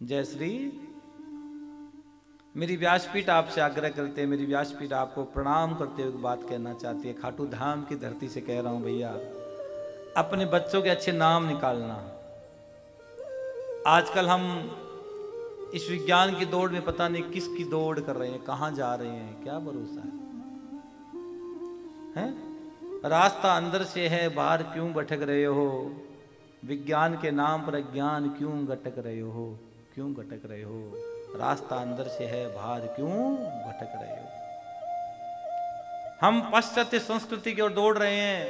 जय श्री। मेरी व्यासपीठ आपसे आग्रह करते हैं, मेरी व्यासपीठ आपको प्रणाम करते हुए बात कहना चाहती है। खाटू धाम की धरती से कह रहा हूं भैया, अपने बच्चों के अच्छे नाम निकालना। आजकल हम इस विज्ञान की दौड़ में पता नहीं किसकी दौड़ कर रहे हैं, कहां जा रहे हैं, क्या भरोसा है? रास्ता अंदर से है, बाहर क्यों भटक रहे हो? विज्ञान के नाम पर अज्ञान क्यों भटक रहे हो? क्यों भटक रहे हो? रास्ता अंदर से है, बाहर क्यों भटक रहे हो? हम पाश्चात्य संस्कृति की ओर दौड़ रहे हैं।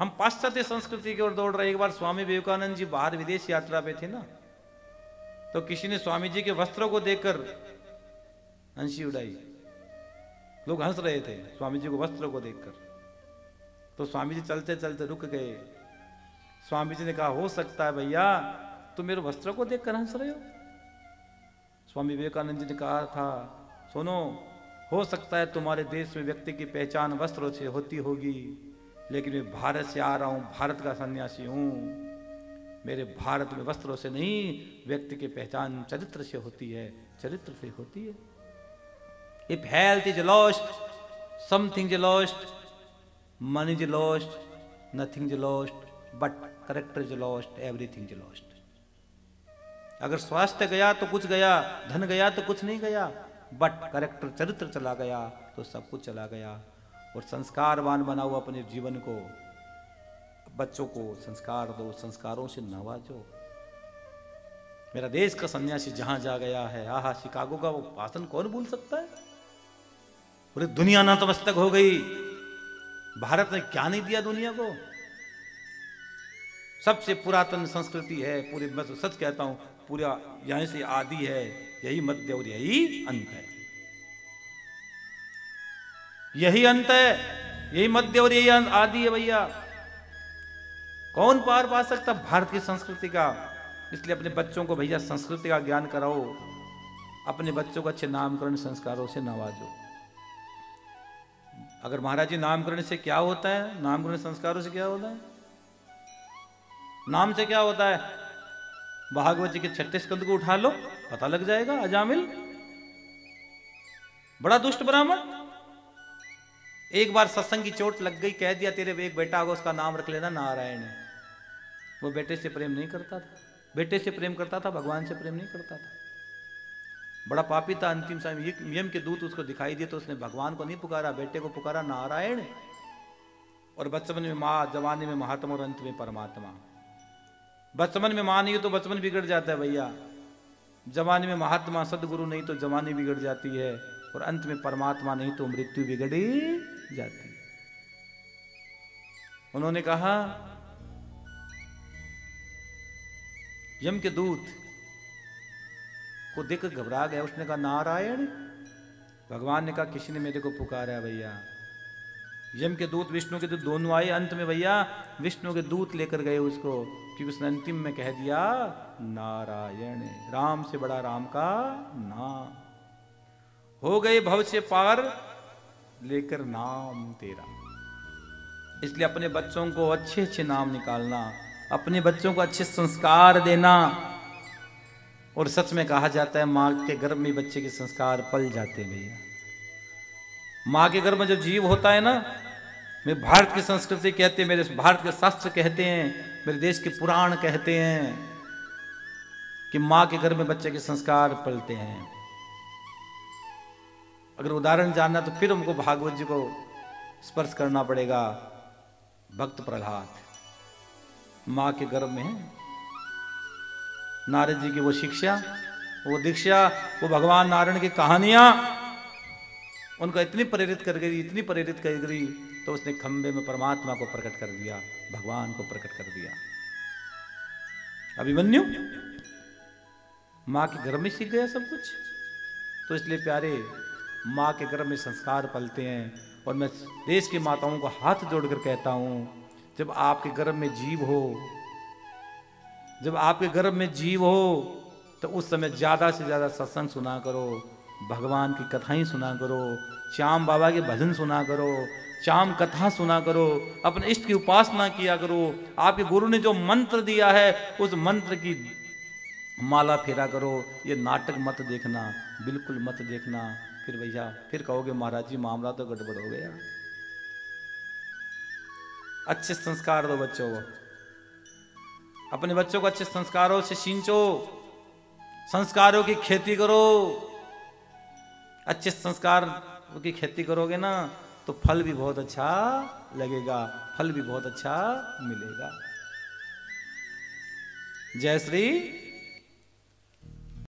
हम पाश्चात्य संस्कृति की ओर दौड़ रहे हैं। एक बार स्वामी विवेकानंद जी बाहर विदेश यात्रा पे थे ना, तो किसी ने स्वामी जी के वस्त्रों को देखकर हंसी उड़ाई। लोग हंस रहे थे स्वामी जी को वस्त्रों को देखकर। तो स्वामी जी चलते चलते रुक गए। स्वामी जी ने कहा, हो सकता है भैया तुम मेरे वस्त्रों को देखकर हंस रहे हो। स्वामी विवेकानंद जी ने कहा था, सुनो, हो सकता है तुम्हारे देश में व्यक्ति की पहचान वस्त्रों से होती होगी, लेकिन मैं भारत से आ रहा हूं, भारत का सन्यासी हूं। मेरे भारत में वस्त्रों से नहीं, व्यक्ति की पहचान चरित्र से होती है, चरित्र से होती है। If health is lost, something is lost, money is lost, nothing is lost, but character is lost, everything is lost. अगर स्वास्थ्य गया तो कुछ गया, धन गया तो कुछ नहीं गया, बट कैरेक्टर चरित्र चला गया तो सब कुछ चला गया। और संस्कारवान बनाओ अपने जीवन को, बच्चों को संस्कार दो, संस्कारों से नवाजो। मेरा देश का सन्यासी जहां जा गया है, आहा, शिकागो का वो भाषण कौन भूल सकता है? पूरी दुनिया नतमस्तक हो गई। भारत ने क्या नहीं दिया दुनिया को? सबसे पुरातन संस्कृति है पूरी, मैं तो सच कहता हूं, पूरा यहीं से आदि है, यही मध्य और यही अंत है। यही अंत है, यही मध्य और यही आदि है भैया। कौन पार पा सकता भारत की संस्कृति का? इसलिए अपने बच्चों को भैया संस्कृति का ज्ञान कराओ, अपने बच्चों को अच्छे नामकरण संस्कारों से नवाजो। अगर महाराज जी नामकरण से क्या होता है, नामकरण संस्कारों से क्या होता है, नाम से क्या होता है? भागवत जी के 6ठे स्कंद को उठा लो, पता लग जाएगा। अजामिल बड़ा दुष्ट ब्राह्मण, एक बार सत्संग की चोट लग गई, कह दिया तेरे एक बेटा होगा, उसका नाम रख लेना नारायण है। वो बेटे से प्रेम नहीं करता था, बेटे से प्रेम करता था, भगवान से प्रेम नहीं करता था। बड़ा पापी था। अंतिम समय यम के दूत उसको दिखाई दिए तो उसने भगवान को नहीं पुकारा, बेटे को पुकारा नारायण। और बचपन में माँ, जवानी में महात्मा और अंत में परमात्मा। बचपन में माँ नहीं हो तो बचपन बिगड़ जाता है भैया, जवानी में महात्मा सदगुरु नहीं तो जवानी बिगड़ जाती है, और अंत में परमात्मा नहीं तो मृत्यु बिगड़ी जाती है। उन्होंने कहा, यम के दूत को देखकर घबरा गया। उसने कहा नारायण। भगवान ने कहा किसी ने मेरे को पुकारा है भैया। यम के दूत, विष्णु के दूत दोनों आए। अंत में भैया विष्णु के दूत लेकर गए उसको, क्योंकि उसने अंतिम में कह दिया नारायण। राम से बड़ा राम का नाम। हो गए भव से पार लेकर नाम तेरा। इसलिए अपने बच्चों को अच्छे अच्छे नाम निकालना, अपने बच्चों को अच्छे संस्कार देना। और सच में कहा जाता है माँ के गर्भ में बच्चे के संस्कार पल जाते हैं भैया। माँ के गर्भ में जब जीव होता है ना, मेरे भारत की संस्कृति कहते हैं, मेरे भारत के शास्त्र कहते हैं, मेरे देश के पुराण कहते हैं कि माँ के गर्भ में बच्चे के संस्कार पलते हैं। अगर उदाहरण जानना तो फिर हमको भागवत जी को स्पर्श करना पड़ेगा। भक्त प्रहलाद माँ के गर्भ में है। नारद जी की वो शिक्षा, वो दीक्षा, वो भगवान नारायण की कहानियां उनको इतनी प्रेरित कर गई, इतनी प्रेरित कर गई, तो उसने खंबे में परमात्मा को प्रकट कर दिया, भगवान को प्रकट कर दिया। अभिमन्यु माँ के गर्भ में सीख गया सब कुछ। तो इसलिए प्यारे, माँ के गर्भ में संस्कार पलते हैं। और मैं देश की माताओं को हाथ जोड़कर कहता हूं, जब आपके गर्भ में जीव हो, जब आपके गर्भ में जीव हो, तो उस समय ज्यादा से ज्यादा सत्संग सुना करो, भगवान की कथाएं सुना करो, श्याम बाबा के भजन सुना करो, शाम कथा सुना करो, अपने इष्ट की उपासना किया करो। आपके गुरु ने जो मंत्र दिया है उस मंत्र की माला फेरा करो। ये नाटक मत देखना, बिल्कुल मत देखना। फिर भैया फिर कहोगे महाराज जी मामला तो गड़बड़ हो गया। अच्छे संस्कार दो बच्चों को, अपने बच्चों को अच्छे संस्कारों से सींचो, संस्कारों की खेती करो। अच्छे संस्कार की खेती करोगे ना तो फल भी बहुत अच्छा लगेगा, फल भी बहुत अच्छा मिलेगा। जय श्री